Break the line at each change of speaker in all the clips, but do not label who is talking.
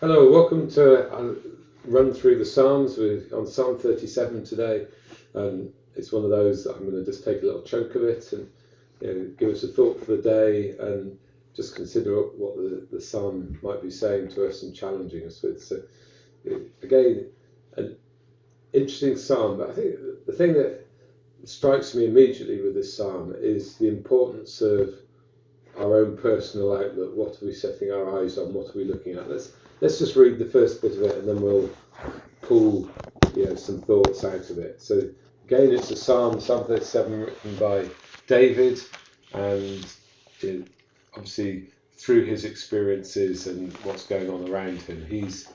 Hello, welcome to run through the Psalms. We're on Psalm 37 today. It's one of those that I'm going to just take a little chunk of it and give us a thought for the day and just consider what the Psalm might be saying to us and challenging us with. So, again, an interesting Psalm, but I think the thing that strikes me immediately with this Psalm is the importance of our own personal outlook. What are we setting our eyes on? What are we looking at? Let's just read the first bit of it, and then we'll pull some thoughts out of it. So again, it's a Psalm 37, written by David, and obviously through his experiences and what's going on around him, he's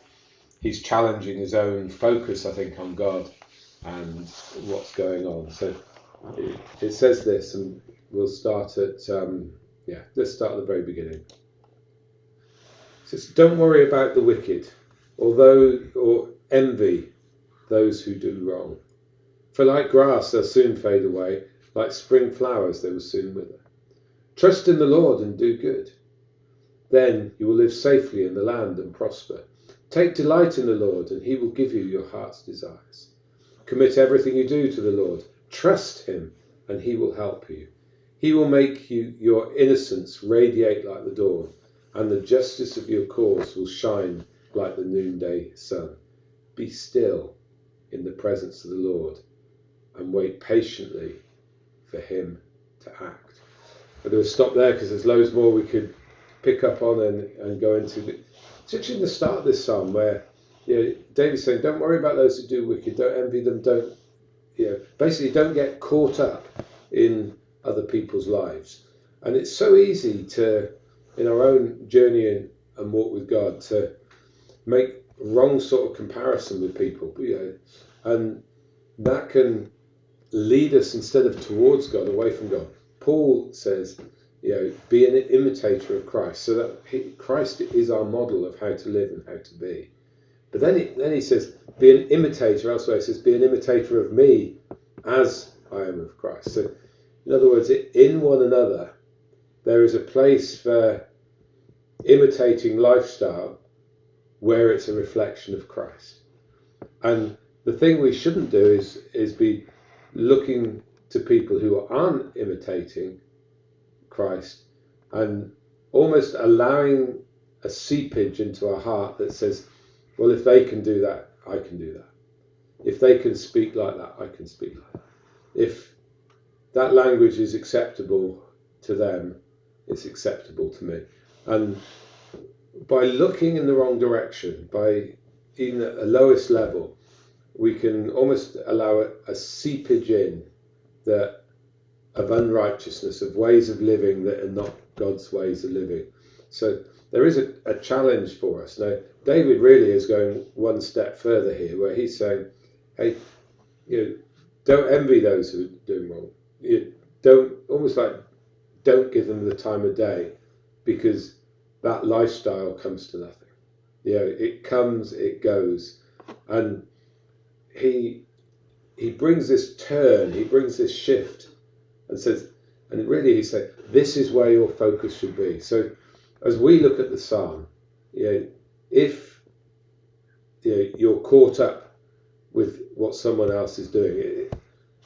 challenging his own focus, I think, on God and what's going on. So it says this, and we'll start at let's start at the very beginning. It says, "Don't worry about the wicked, or envy those who do wrong. For like grass they'll soon fade away, like spring flowers they will soon wither. Trust in the Lord and do good. Then you will live safely in the land and prosper. Take delight in the Lord, and he will give you your heart's desires. Commit everything you do to the Lord. Trust him, and he will help you. He will make your innocence radiate like the dawn, and the justice of your cause will shine like the noonday sun. Be still in the presence of the Lord and wait patiently for him to act." I'm going to stop there because there's loads more we could pick up on and go into. It's actually the start of this psalm where David's saying, don't worry about those who do wicked, don't envy them, basically don't get caught up in other people's lives. And it's so easy to, in our own journey and walk with God, to make wrong sort of comparison with people, and that can lead us instead of towards God, away from God. Paul says, be an imitator of Christ, so that Christ is our model of how to live and how to be. But then he says, be an imitator. Elsewhere he says, be an imitator of me as I am of Christ. So, in other words, in one another, there is a place for imitating lifestyle where it's a reflection of Christ. And the thing we shouldn't do is be looking to people who aren't imitating Christ and almost allowing a seepage into our heart that says, well, if they can do that, I can do that. If they can speak like that, I can speak like that. If that language is acceptable to them, it's acceptable to me. And by looking in the wrong direction, by even at the lowest level, we can almost allow a seepage in of unrighteousness, of ways of living that are not God's ways of living. So there is a challenge for us. Now, David really is going one step further here, where he's saying, hey, don't envy those who are doing wrong. Don't give them the time of day, because that lifestyle comes to nothing. It comes, it goes. And he brings this turn, he brings this shift and says, and really he's saying, this is where your focus should be. So as we look at the psalm, if you're caught up with what someone else is doing,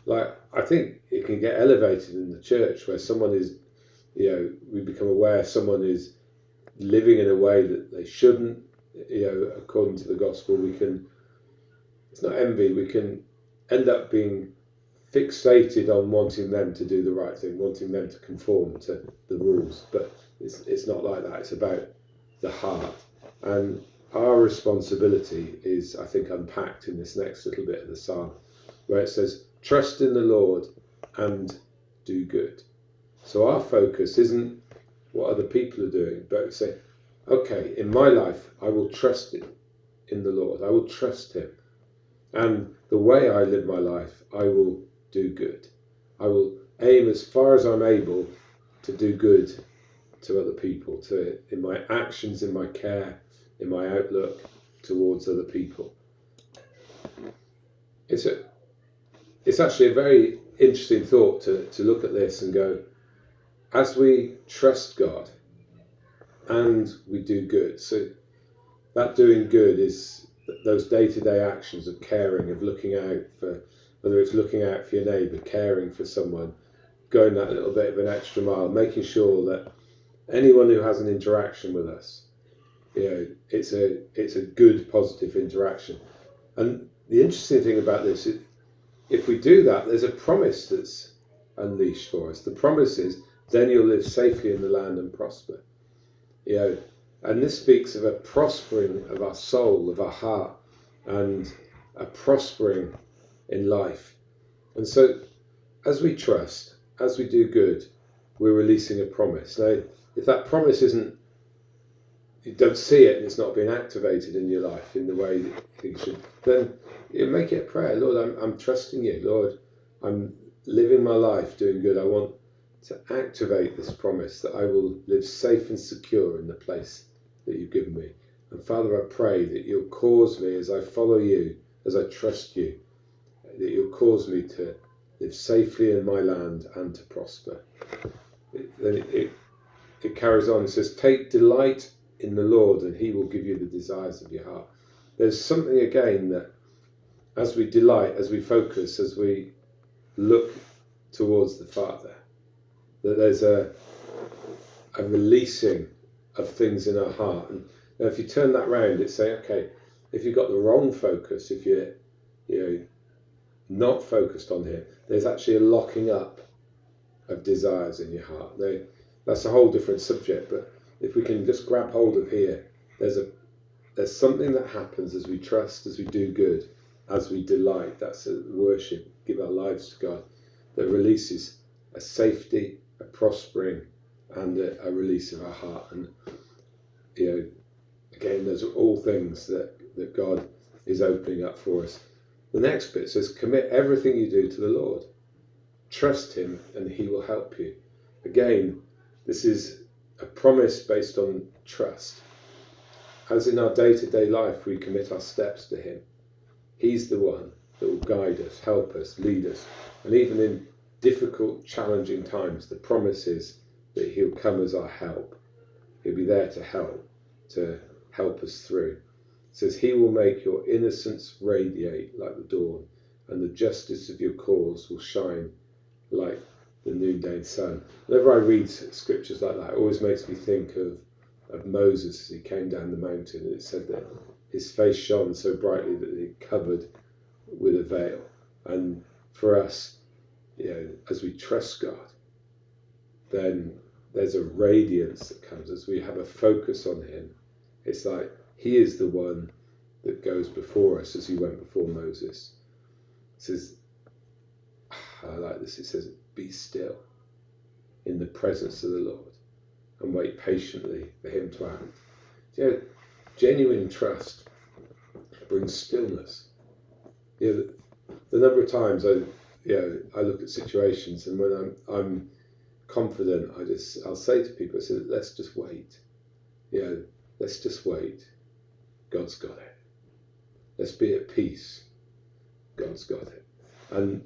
I think it can get elevated in the church where someone is, we become aware someone is living in a way that they shouldn't, according to the gospel. It's not envy, we can end up being fixated on wanting them to do the right thing, wanting them to conform to the rules. But it's not like that. It's about the heart. And our responsibility is, I think, unpacked in this next little bit of the psalm, where it says, trust in the Lord and do good. So our focus isn't what other people are doing, but say, okay, in my life, I will trust in the Lord. I will trust him. And the way I live my life, I will do good. I will aim as far as I'm able to do good to other people, in my actions, in my care, in my outlook towards other people. It's actually a very interesting thought to look at this and go, as we trust God and we do good. So that doing good is those day-to-day actions of caring, of looking out for, whether it's looking out for your neighbour, caring for someone, going that little bit of an extra mile, making sure that anyone who has an interaction with us, it's a good, positive interaction. And the interesting thing about this is, if we do that, there's a promise that's unleashed for us. The promise is, then you'll live safely in the land and prosper. And this speaks of a prospering of our soul, of our heart, and a prospering in life. And so, as we trust, as we do good, we're releasing a promise. Now, if that promise isn't, you don't see it and it's not being activated in your life in the way that you should, then you make it a prayer. Lord, I'm trusting you. Lord, I'm living my life doing good. I want to activate this promise that I will live safe and secure in the place that you've given me. And Father, I pray that you'll cause me, as I follow you, as I trust you, that you'll cause me to live safely in my land and to prosper. It carries on. It says, take delight in the Lord and he will give you the desires of your heart. There's something again that as we delight, as we focus, as we look towards the Father, that there's a releasing of things in our heart. And if you turn that round, it's saying, okay, if you've got the wrong focus, if you're not focused on him, there's actually a locking up of desires in your heart. Now, that's a whole different subject, but if we can just grab hold of here, there's something that happens as we trust, as we do good, as we delight. That's a worship, give our lives to God, that releases a safety, a prospering, and a release of our heart. And again, those are all things that God is opening up for us. The next bit says, commit everything you do to the Lord. Trust him and he will help you. Again, this is a promise based on trust. As in our day-to-day life, we commit our steps to him. He's the one that will guide us, help us, lead us. And even in difficult, challenging times, the promise is that he'll come as our help. He'll be there to help us through. It says, he will make your innocence radiate like the dawn, and the justice of your cause will shine like the noonday sun. Whenever I read scriptures like that, it always makes me think of Moses as he came down the mountain. And it said that his face shone so brightly that it covered with a veil. And for us, as we trust God, then there's a radiance that comes as we have a focus on him. It's like he is the one that goes before us as he went before Moses. It says, I like this, it says, be still in the presence of the Lord and wait patiently for him to act. Genuine trust brings stillness. The number of times I look at situations, and when I'm confident, I'll say to people, I say, let's just wait. Let's just wait. God's got it. Let's be at peace. God's got it. And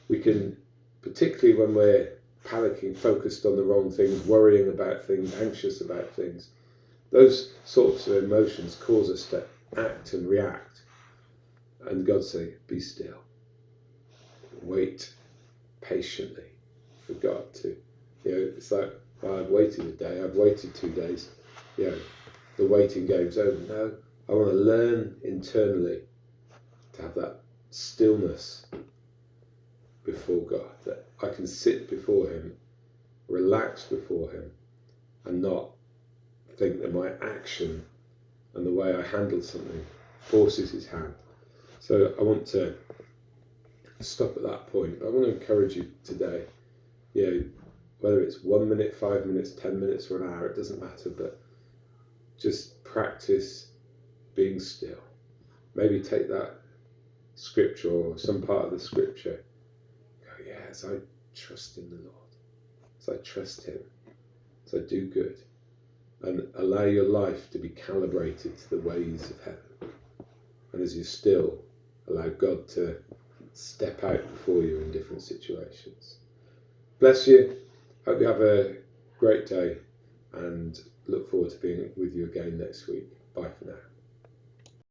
we can, particularly when we're panicking, focused on the wrong things, worrying about things, anxious about things, those sorts of emotions cause us to act and react. And God say, be still. Wait patiently for God to. It's like, I've waited a day, I've waited 2 days. The waiting game's over. No, I want to learn internally to have that stillness before God, that I can sit before him, relax before him, and not think that my action and the way I handle something forces his hand. So I want to stop at that point. But I want to encourage you today, whether it's 1 minute, 5 minutes, 10 minutes, or an hour, it doesn't matter, but just practice being still. Maybe take that scripture or some part of the scripture. Go, as I trust in the Lord, as I trust him, as I do good, and allow your life to be calibrated to the ways of heaven. And as you're still, allow God to step out before you in different situations. Bless you. Hope you have a great day, and look forward to being with you again next week.